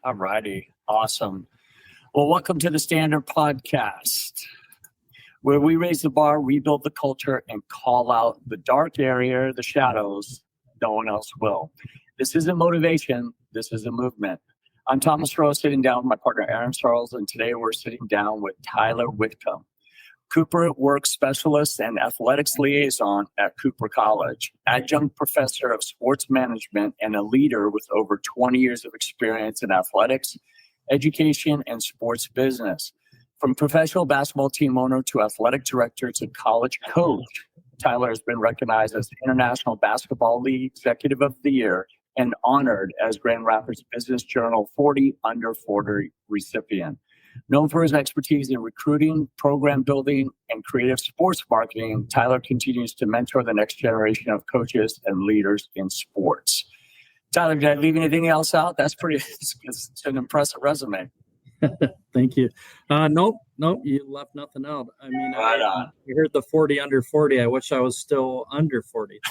All righty. Awesome. Well, welcome to the Standard Podcast, where we raise the bar, rebuild the culture, and call out the dark area, the shadows. No one else will. This isn't motivation. This is a movement. I'm Thomas Rose, sitting down with my partner, Aaron Charles, and today we're sitting down with Tyler Whitcomb, KuyperWorks specialist and athletics liaison at Kuyper College, adjunct professor of sports management, and a leader with over 20 years of experience in athletics, education, and sports business. From professional basketball team owner to athletic director to college coach, Tyler has been recognized as the International Basketball League Executive of the Year and honored as Grand Rapids Business Journal 40 Under 40 recipient. Known for his expertise in recruiting, program building, and creative sports marketing, Tyler continues to mentor the next generation of coaches and leaders in sports. Tyler, did I leave anything else out? It's an impressive resume. Thank you. Nope, you left nothing out. I mean, you heard the 40 under 40. I wish I was still under 40.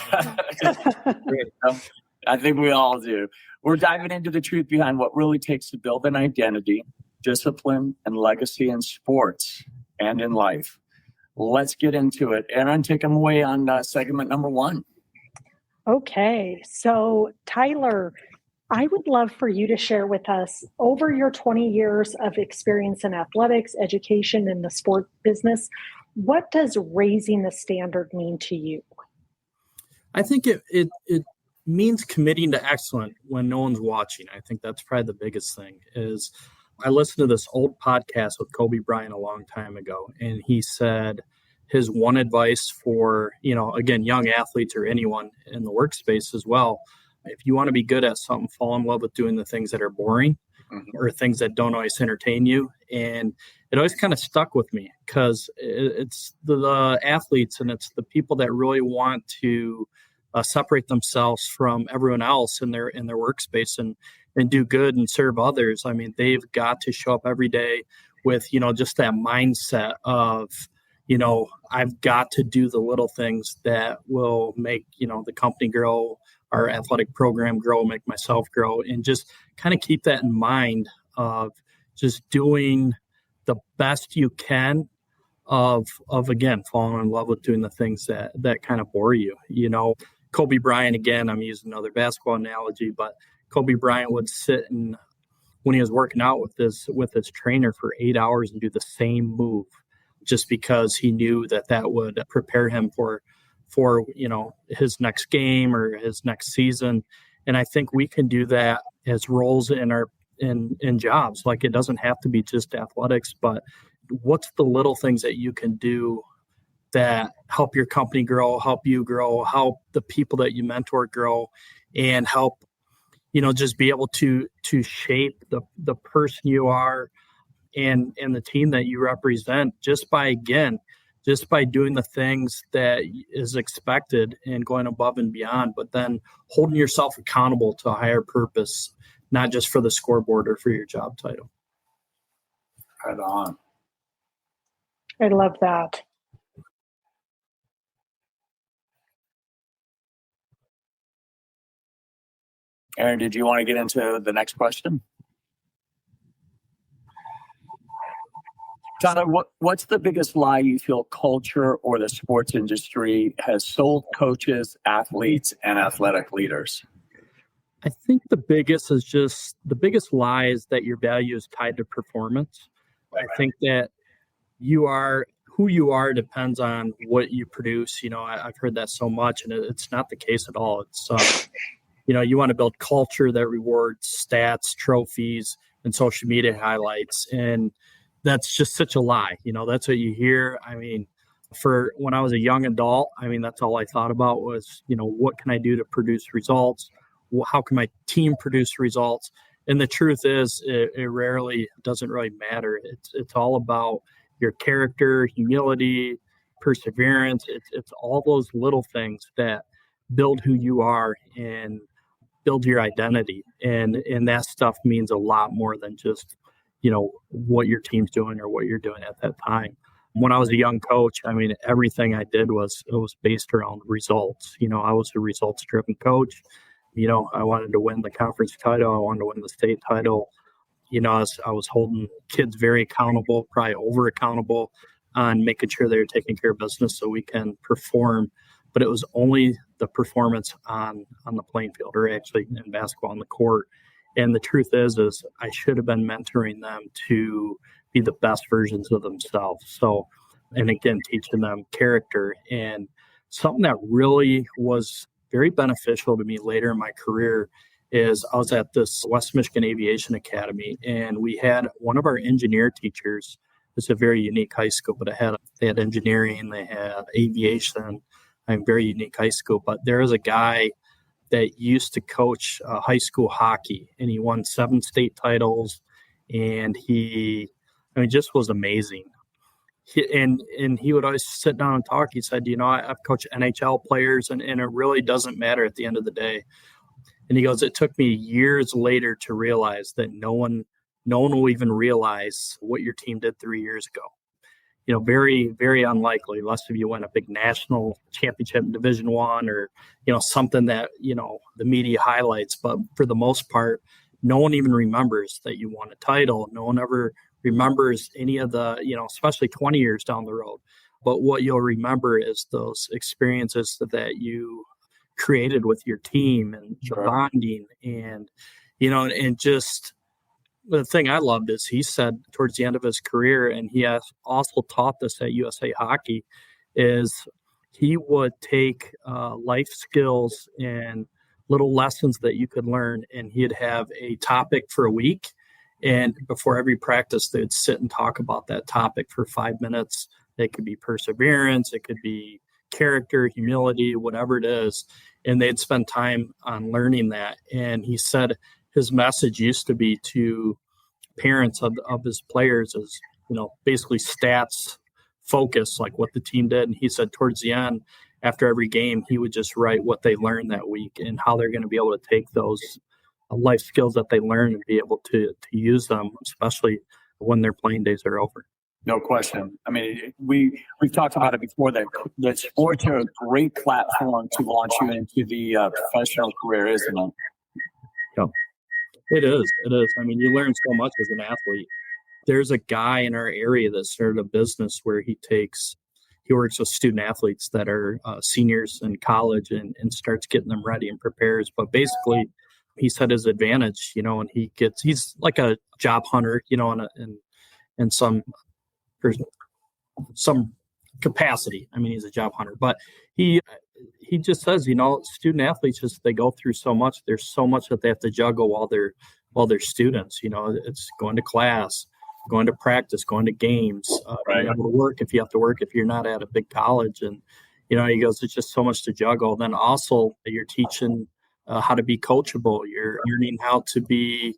Great. I think we all do. We're diving into the truth behind what really takes to build an identity, discipline, and legacy in sports and in life. Let's get into it. Aaron, take them away on segment number 1. Okay. So, Tyler, I would love for you to share with us, over your 20 years of experience in athletics, education, and the sport business, what does raising the standard mean to you? I think it means committing to excellence when no one's watching. I think that's probably the biggest thing. Is I listened to this old podcast with Kobe Bryant a long time ago, and he said his one advice for, again, young athletes or anyone in the workspace as well, if you want to be good at something, fall in love with doing the things that are boring or things that don't always entertain you. And it always kind of stuck with me because it's the athletes and it's the people that really want to separate themselves from everyone else in their workspace and do good and serve others. I mean, they've got to show up every day with, just that mindset of, I've got to do the little things that will make, the company grow, our athletic program grow, make myself grow, and just kind of keep that in mind of just doing the best you can of again, falling in love with doing the things that kind of bore you. Kobe Bryant, again, I'm using another basketball analogy, but Kobe Bryant would sit and when he was working out with his trainer for 8 hours and do the same move just because he knew that would prepare him for his next game or his next season. And I think we can do that as roles in jobs. Like, it doesn't have to be just athletics, but what's the little things that you can do that help your company grow, help you grow, help the people that you mentor grow, and help, just be able to shape the person you are and the team that you represent just by doing the things that is expected and going above and beyond, but then holding yourself accountable to a higher purpose, not just for the scoreboard or for your job title. Right on. I love that. Aaron, did you want to get into the next question? Tyler, what's the biggest lie you feel culture or the sports industry has sold coaches, athletes, and athletic leaders? I think the biggest lie is that your value is tied to performance. I think that who you are depends on what you produce. I've heard that so much, and it's not the case at all. It's you want to build culture that rewards stats, trophies, and social media highlights. And that's just such a lie. That's what you hear. I mean, for when I was a young adult, that's all I thought about was, what can I do to produce results? How can my team produce results? And the truth is, it rarely doesn't really matter. It's all about your character, humility, perseverance. It's all those little things that build who you are and build your identity. And that stuff means a lot more than just, what your team's doing or what you're doing at that time. When I was a young coach, everything I did was based around results. I was a results-driven coach. I wanted to win the conference title. I wanted to win the state title. I was holding kids very accountable, probably over accountable on making sure they were taking care of business so we can perform. But it was only the performance on the playing field, or actually in basketball on the court. And the truth is I should have been mentoring them to be the best versions of themselves. So, and again, teaching them character. And something that really was very beneficial to me later in my career is I was at this West Michigan Aviation Academy, and we had one of our engineer teachers. It's a very unique high school, but they had engineering, they had aviation, very unique high school. But there is a guy that used to coach high school hockey, and he won 7 state titles, and he just was amazing. He would always sit down and talk. He said, I've coached NHL players, and it really doesn't matter at the end of the day. And he goes, it took me years later to realize that no one will even realize what your team did 3 years ago. Very, very unlikely, unless if you win a big national championship in Division I or, something that, the media highlights. But for the most part, no one even remembers that you won a title. No one ever remembers any of the, especially 20 years down the road. But what you'll remember is those experiences that you created with your team and the bonding and just the thing I loved is he said towards the end of his career, and he has also taught this at USA Hockey, is he would take life skills and little lessons that you could learn, and he'd have a topic for a week. And before every practice, they'd sit and talk about that topic for 5 minutes. It could be perseverance, it could be character, humility, whatever it is. And they'd spend time on learning that. And he said his message used to be to parents of his players is, basically stats focus, like what the team did. And he said towards the end, after every game, he would just write what they learned that week and how they're going to be able to take those life skills that they learn and be able to use them, especially when their playing days are over. No question. I mean, we've talked about it before that sports are a great platform to launch you into the professional career, isn't it? Yeah, it is. It is. I mean, you learn so much as an athlete. There's a guy in our area that started a business where he works with student athletes that are seniors in college and starts getting them ready and prepares. But basically, he said his advantage, and he's like a job hunter, in some capacity. I mean, he's a job hunter, but he just says, student athletes they go through so much. There's so much that they have to juggle while they're students. It's going to class, going to practice, going to games, being able to work if you have to work if you're not at a big college. And he goes, it's just so much to juggle. Then also you're teaching how to be coachable. You're learning how to be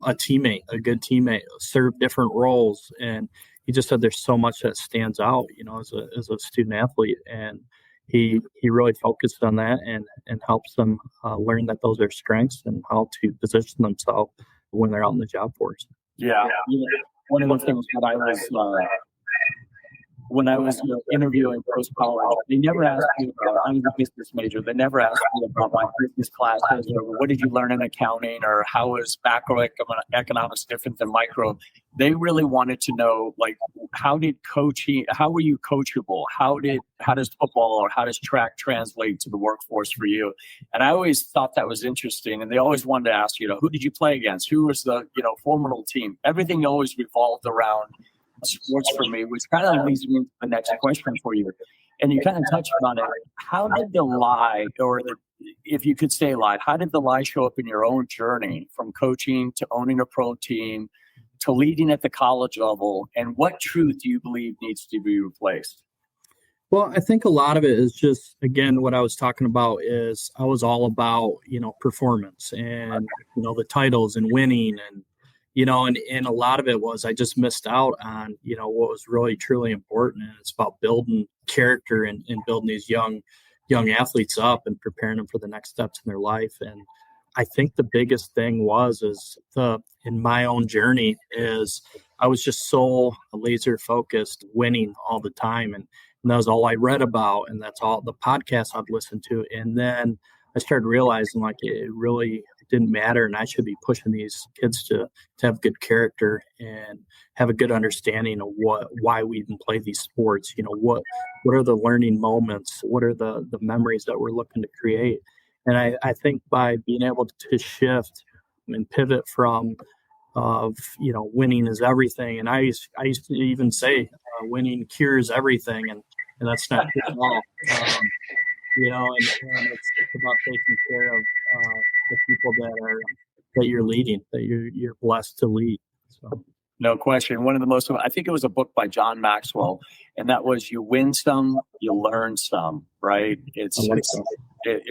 a teammate, a good teammate, serve different roles. And he just said there's so much that stands out, as a student athlete. And he really focused on that and helps them learn that those are strengths and how to position themselves when they're out in the job force. Yeah. One of the things that I was when I was interviewing post-college, they never asked me about, I'm a business major, they never asked me about my business classes or what did you learn in accounting or how is macroeconomics different than micro. They really wanted to know, like, how were you coachable? How does football or how does track translate to the workforce for you? And I always thought that was interesting. And they always wanted to ask, who did you play against? Who was the, formidable team? Everything always revolved around sports for me, which kind of leads me to the next question for you. And you kind of touched on it. How did the lie, if you could stay alive, how did the lie show up in your own journey from coaching to owning a pro team to leading at the college level? And what truth do you believe needs to be replaced? Well, I think a lot of it is just, again, what I was talking about is I was all about, performance and, the titles and winning and, and a lot of it was I just missed out on, what was really, truly important. And it's about building character and building these young athletes up and preparing them for the next steps in their life. And I think the biggest thing in my own journey is I was just so laser focused, winning all the time. And that was all I read about. And that's all the podcasts I'd listened to. And then I started realizing like it really didn't matter, and I should be pushing these kids to have good character and have a good understanding of why we even play these sports. What are the learning moments? What are the memories that we're looking to create? And I think by being able to shift and pivot from winning is everything. And I used to even say winning cures everything, and that's not true at all. And it's about taking care of the people that you're leading, that you're blessed to lead. So. No question. One of the most, I think it was a book by John Maxwell, and that was you win some, you learn some, right? It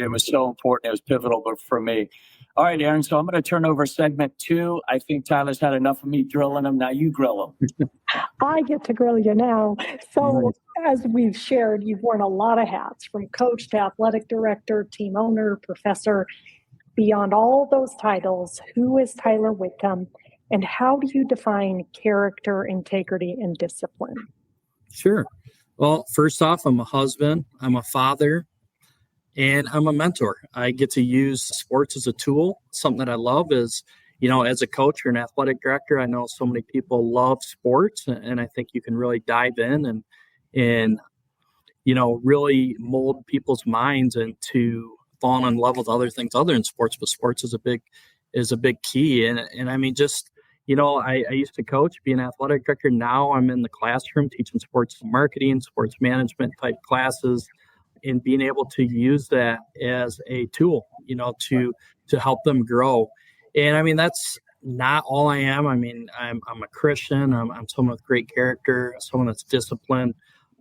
was so important. It was pivotal for me. All right, Aaron, so I'm going to turn over segment 2. I think Tyler's had enough of me drilling him. Now you grill him. I get to grill you now. So as we've shared, you've worn a lot of hats, from coach to athletic director, team owner, professor. Beyond all those titles, who is Tyler Whitcomb, and how do you define character, integrity, and discipline? Sure. Well, first off, I'm a husband, I'm a father, and I'm a mentor. I get to use sports as a tool. Something that I love is, as a coach or an athletic director, I know so many people love sports, and I think you can really dive in and really mold people's minds into falling in love with other things other than sports. But sports is a big key. And I mean, just, I used to coach, be an athletic director. Now I'm in the classroom teaching sports marketing, sports management type classes, and being able to use that as a tool, to help them grow. And I mean, that's not all I am. I mean, I'm a Christian. I'm someone with great character, someone that's disciplined,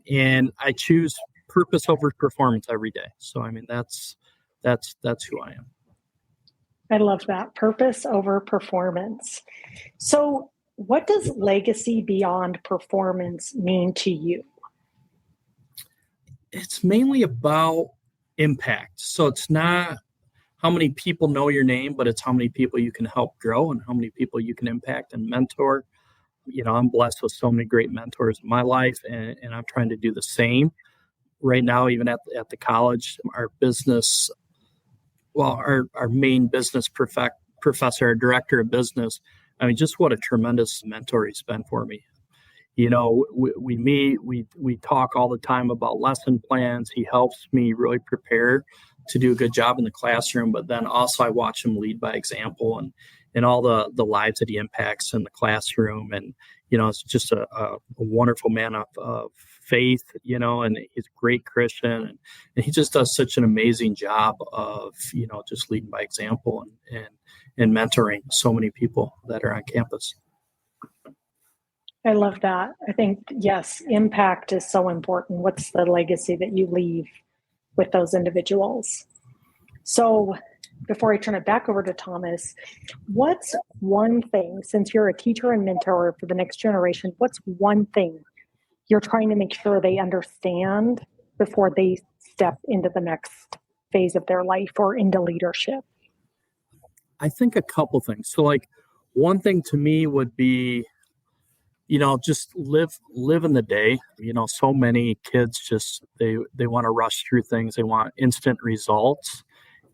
and I choose purpose over performance every day. So, I mean, that's who I am. I love that. Purpose over performance. So what does legacy beyond performance mean to you? It's mainly about impact. So it's not how many people know your name, but it's how many people you can help grow and how many people you can impact and mentor. I'm blessed with so many great mentors in my life, and I'm trying to do the same. Right now, even at the college, our business, our main business professor, our director of business, I mean, just what a tremendous mentor he's been for me. We meet, we talk all the time about lesson plans. He helps me really prepare to do a good job in the classroom, but then also I watch him lead by example and all the lives that he impacts in the classroom. And, it's just a wonderful man of faith, and he's a great Christian, and he just does such an amazing job of, just leading by example and mentoring so many people that are on campus. I love that. I think, yes, impact is so important. What's the legacy that you leave with those individuals? So before I turn it back over to Thomas, what's one thing, since you're a teacher and mentor for the next generation, what's one thing you're trying to make sure they understand before they step into the next phase of their life or into leadership? I think a couple things. So like one thing to me would be, just live in the day. So many kids just, they want to rush through things. They want instant results,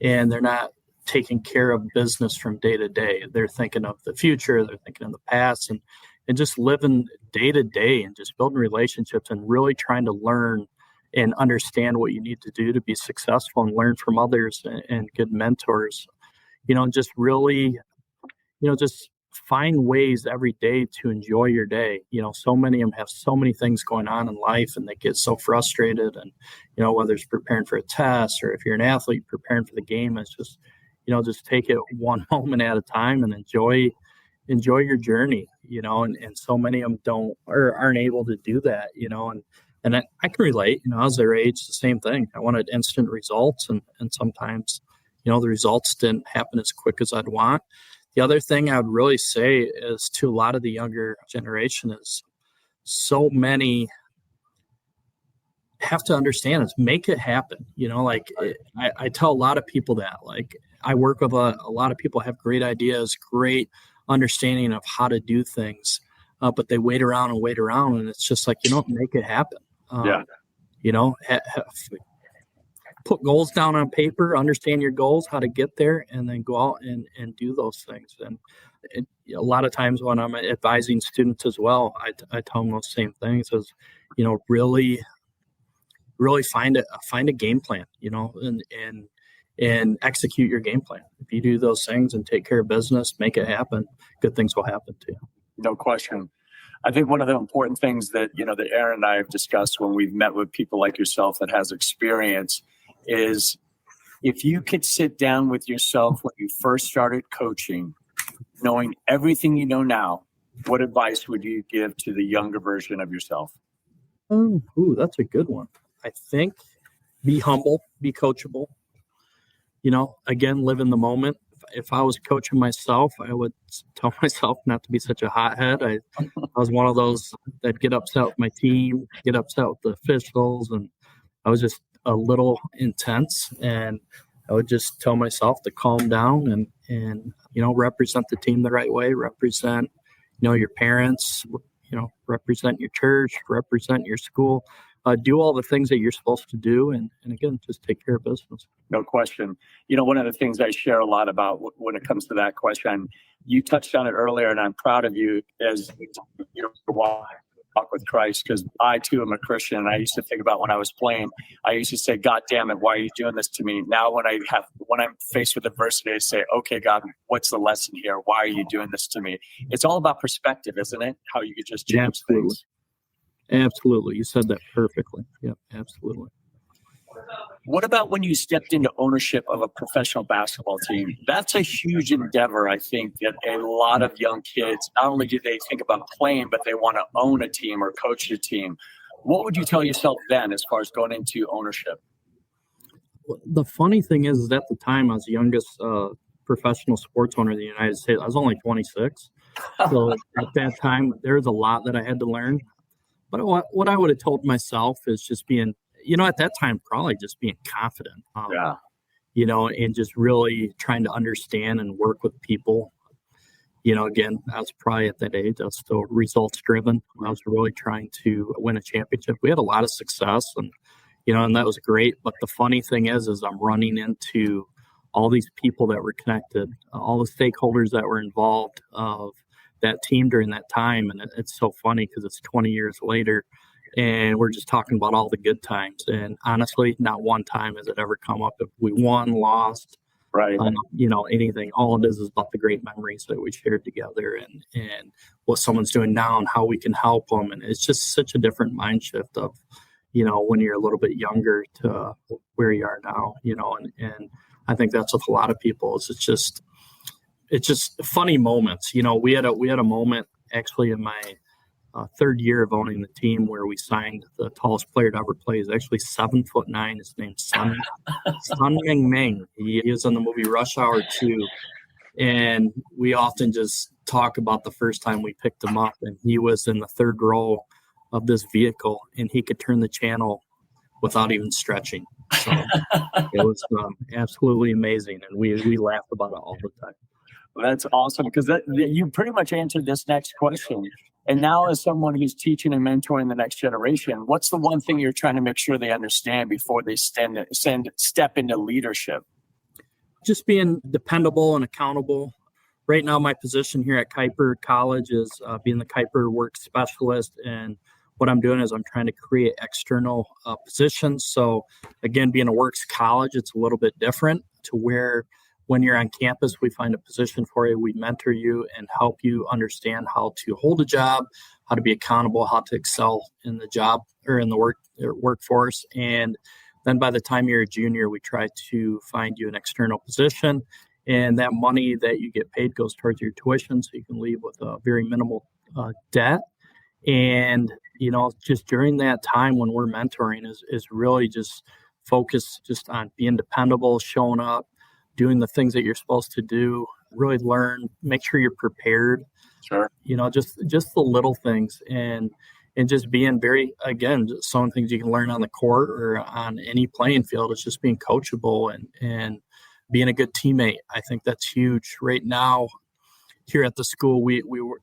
and they're not taking care of business from day to day. They're thinking of the future. They're thinking of the past, and just living day to day and just building relationships and really trying to learn and understand what you need to do to be successful and learn from others and good mentors, and just really, just find ways every day to enjoy your day. So many of them have so many things going on in life, and they get so frustrated. And, whether it's preparing for a test or if you're an athlete preparing for the game, it's just, just take it one moment at a time and enjoy your journey, and so many of them don't or aren't able to do that, and I can relate, I was their age, the same thing. I wanted instant results, and sometimes, the results didn't happen as quick as I'd want. The other thing I would really say is to a lot of the younger generation is so many have to understand is make it happen. I tell a lot of people that, like, I work with a lot of people have great ideas, great understanding of how to do things, but they wait around, and it's just like, make it happen. put goals down on paper, understand your goals, how to get there, and then go out and do those things. And a lot of times when I'm advising students as well, I tell them those same things as, really find a game plan, and execute your game plan. If you do those things and take care of business, make it happen, good things will happen to you. No question. I think one of the important things that, that Aaron and I have discussed when we've met with people like yourself that has experience is if you could sit down with yourself when you first started coaching, knowing everything you know now, what advice would you give to the younger version of yourself? That's a good one. I think be humble, be coachable. Again, live in the moment. If I was coaching myself, I would tell myself not to be such a hothead. I was one of those that get upset with my team, get upset with the officials, and I was just a little intense. And I would just tell myself to calm down and represent the team the right way, represent your parents, represent your church, represent your school. Do all the things that you're supposed to do. And again, just take care of business. No question. One of the things I share a lot about when it comes to that question, you touched on it earlier, and I'm proud of you as walk with Christ, because I too am a Christian. And I used to think about when I was playing, I used to say, God damn it, why are you doing this to me? Now when I'm faced with adversity, I say, okay, God, what's the lesson here? Why are you doing this to me? It's all about perspective, isn't it? How you could just change things. Absolutely. You said that perfectly. Yeah, absolutely. What about when you stepped into ownership of a professional basketball team? That's a huge endeavor, I think, that a lot of young kids, not only do they think about playing, but they want to own a team or coach a team. What would you tell yourself then as far as going into ownership? The funny thing is at the time I was the youngest professional sports owner in the United States. I was only 26. So at that time, there was a lot that I had to learn. But what I would have told myself is just being, at that time, probably just being confident, and just really trying to understand and work with people. Again, I was probably at that age, I was still results driven. I was really trying to win a championship. We had a lot of success and that was great. But the funny thing is I'm running into all these people that were connected, all the stakeholders that were involved of that team during that time. And it's so funny because it's 20 years later and we're just talking about all the good times. And honestly, not one time has it ever come up if we won, lost, right? Anything. All it is about the great memories that we shared together and what someone's doing now and how we can help them. And it's just such a different mind shift of, when you're a little bit younger to where you are now, and I think that's with a lot of people. It's just funny moments. We had a moment actually in my third year of owning the team where we signed the tallest player to ever play. He's actually 7'9". His name's Sun Ming. He was in the movie Rush Hour 2. And we often just talk about the first time we picked him up, and he was in the third row of this vehicle and he could turn the channel without even stretching. So it was absolutely amazing. And we laugh about it all the time. That's awesome, because you pretty much answered this next question. And now as someone who's teaching and mentoring the next generation, what's the one thing you're trying to make sure they understand before they step into leadership? Just being dependable and accountable. Right now, my position here at Kuyper College is being the KuyperWorks specialist. And what I'm doing is I'm trying to create external positions. So again, being a works college, it's a little bit different to where when you're on campus, we find a position for you, we mentor you and help you understand how to hold a job, how to be accountable, how to excel in the job or in the workforce. And then by the time you're a junior, we try to find you an external position. And that money that you get paid goes towards your tuition, so you can leave with a very minimal debt. And, just during that time when we're mentoring is really just focus just on being dependable, showing up, doing the things that you're supposed to do, really learn, make sure you're prepared. Sure. Just the little things and just being very, again, some of the things you can learn on the court or on any playing field is just being coachable and being a good teammate. I think that's huge. Right now, here at the school,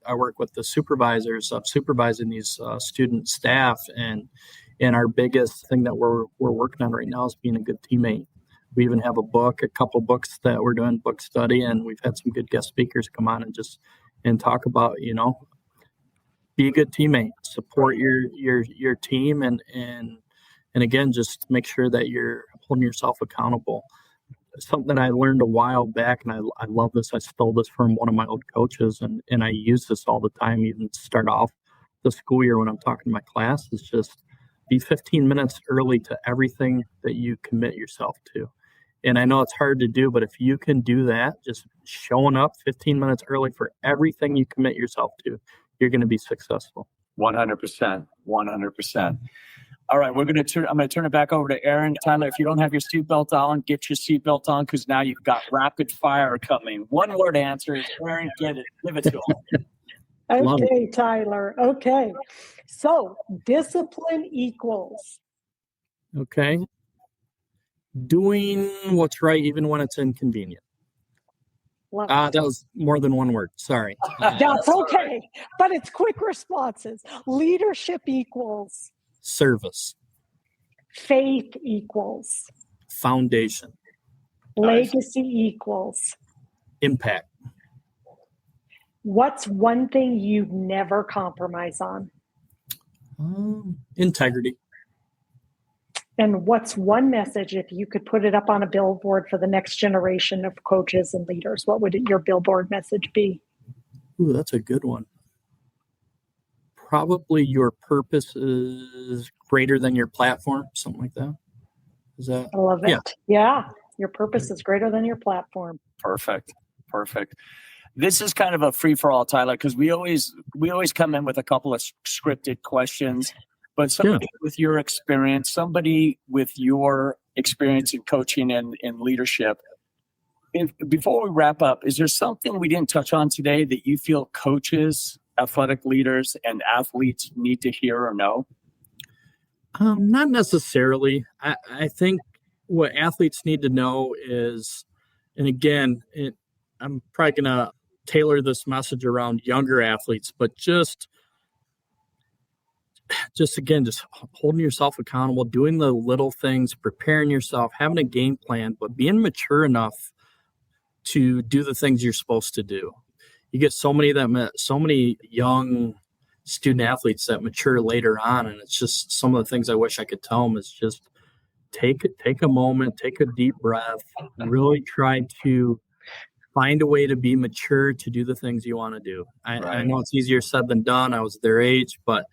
I work with the supervisors of supervising these student staff, and And our biggest thing that we're working on right now is being a good teammate. We even have a couple books that we're doing book study, and we've had some good guest speakers come on and talk about, be a good teammate, support your team, and again, just make sure that you're holding yourself accountable. Something that I learned a while back, and I love this. I stole this from one of my old coaches, and I use this all the time, even to start off the school year when I'm talking to my class, is just be 15 minutes early to everything that you commit yourself to. And I know it's hard to do, but if you can do that, just showing up 15 minutes early for everything you commit yourself to, you're going to be successful. 100%. 100%. All right, I'm going to turn it back over to Aaron. Tyler, if you don't have your seatbelt on, get your seatbelt on, because now you've got rapid fire coming. One word answers. Aaron, get it. Give it to him. Okay, Tyler. Okay. So discipline equals. Okay. Doing what's right even when it's inconvenient. That was more than one word. Sorry. That's okay. But it's quick responses. Leadership equals. Service. Faith equals. Foundation. Legacy equals. Impact. What's one thing you never compromise on? Integrity. And what's one message, if you could put it up on a billboard for the next generation of coaches and leaders, what would your billboard message be? Ooh, that's a good one. Probably your purpose is greater than your platform, something like that. Is that? I love it. Yeah. Your purpose is greater than your platform. Perfect. This is kind of a free-for-all, Tyler, because we always come in with a couple of scripted questions. But somebody with your experience, somebody with your experience in coaching and in leadership, before we wrap up, is there something we didn't touch on today that you feel coaches, athletic leaders, and athletes need to hear or know? Not necessarily. I think what athletes need to know is, and again, I'm probably going to tailor this message around younger athletes, but just holding yourself accountable, doing the little things, preparing yourself, having a game plan, but being mature enough to do the things you're supposed to do. You get so many young student athletes that mature later on, and it's just some of the things I wish I could tell them is just take a moment, take a deep breath, really try to find a way to be mature to do the things you want to do. I know it's easier said than done. I was their age, but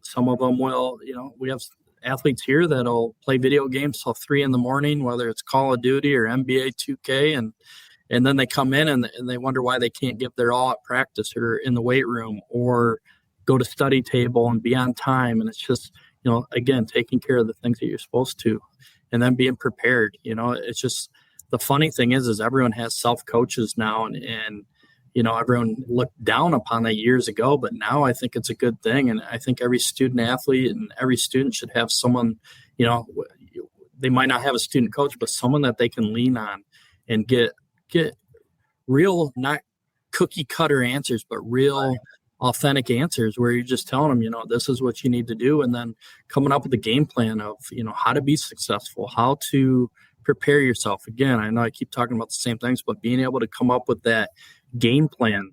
some of them will, we have athletes here that'll play video games till 3 a.m, whether it's Call of Duty or NBA 2K. And then they come in and they wonder why they can't give their all at practice or in the weight room or go to study table and be on time. And it's just, again, taking care of the things that you're supposed to and then being prepared. It's just, the funny thing is everyone has self-coaches now and everyone looked down upon that years ago, but now I think it's a good thing. And I think every student athlete and every student should have someone, they might not have a student coach, but someone that they can lean on and get real, not cookie cutter answers, but real authentic answers where you're just telling them, this is what you need to do. And then coming up with a game plan of, how to be successful, how to prepare yourself. Again, I know I keep talking about the same things, but being able to come up with that game plan,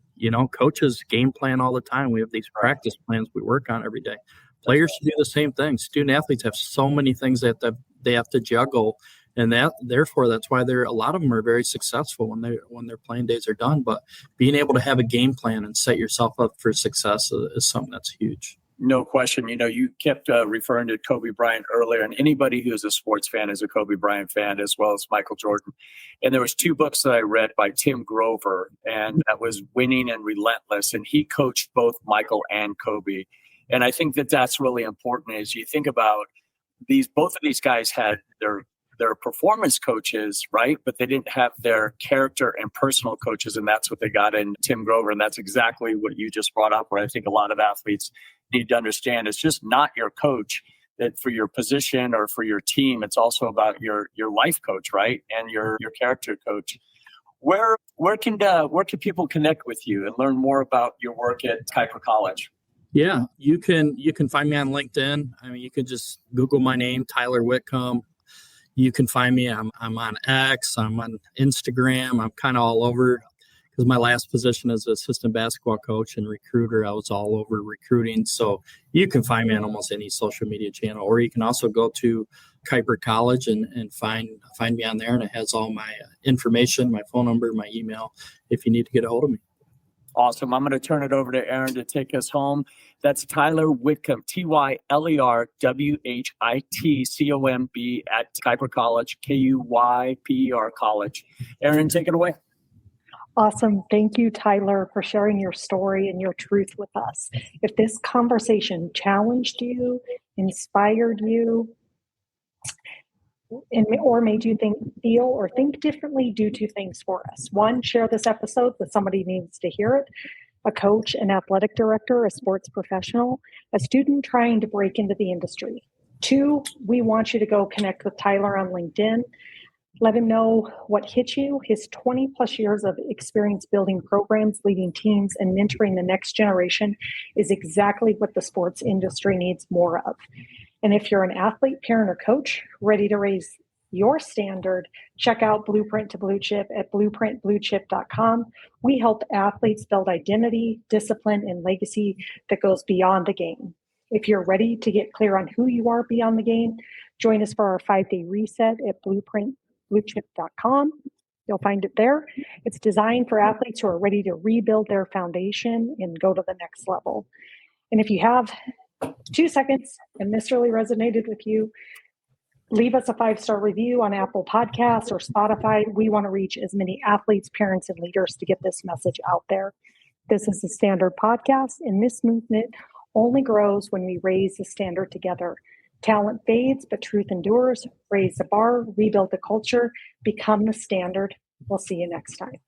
coaches game plan all the time. We have these practice plans we work on every day. Players should do the same thing. Student athletes have so many things that they have to juggle, and therefore that's why a lot of them are very successful when their playing days are done. But being able to have a game plan and set yourself up for success is something that's huge. No question. You kept referring to Kobe Bryant earlier, and anybody who's a sports fan is a Kobe Bryant fan, as well as Michael Jordan. And there was 2 books that I read by Tim Grover, and that was Winning and Relentless. And he coached both Michael and Kobe. And I think that that's really important as you think about both of these guys had their performance coaches, right? But they didn't have their character and personal coaches. And that's what they got in Tim Grover. And that's exactly what you just brought up, where I think a lot of athletes need to understand it's just not your coach that for your position or for your team. It's also about your life coach, right? And your character coach. Where can people connect with you and learn more about your work at Kuyper College? Yeah, you can find me on LinkedIn. I mean, you could just Google my name, Tyler Whitcomb. You can find me. I'm on X. I'm on Instagram. I'm kind of all over because my last position as assistant basketball coach and recruiter, I was all over recruiting. So you can find me on almost any social media channel, or you can also go to Kuyper College and find me on there, and it has all my information, my phone number, my email, if you need to get a hold of me. Awesome. I'm going to turn it over to Aaron to take us home. That's Tyler Whitcomb, TylerWhitcomb at Kuyper College, Kuyper College. Aaron, take it away. Awesome. Thank you, Tyler, for sharing your story and your truth with us. If this conversation challenged you, inspired you, or made you feel or think differently, do two things for us. One, share this episode with somebody who needs to hear it: a coach, an athletic director, a sports professional, a student trying to break into the industry. Two, we want you to go connect with Tyler on LinkedIn. Let him know what hit you. His 20 plus years of experience building programs, leading teams, and mentoring the next generation is exactly what the sports industry needs more of. And if you're an athlete, parent, or coach ready to raise your standard, check out Blueprint to Blue Chip at blueprintbluechip.com. We help athletes build identity, discipline, and legacy that goes beyond the game. If you're ready to get clear on who you are beyond the game, join us for our 5-day reset at blueprintbluechip.com. You'll find it there. It's designed for athletes who are ready to rebuild their foundation and go to the next level. And if you have 2 seconds and this really resonated with you, leave us a 5-star review on Apple Podcasts or Spotify. We want to reach as many athletes, parents, and leaders to get this message out there. This is the Standard Podcast, and this movement only grows when we raise the standard together. Talent fades, but truth endures. Raise the bar, rebuild the culture, become the standard. We'll see you next time.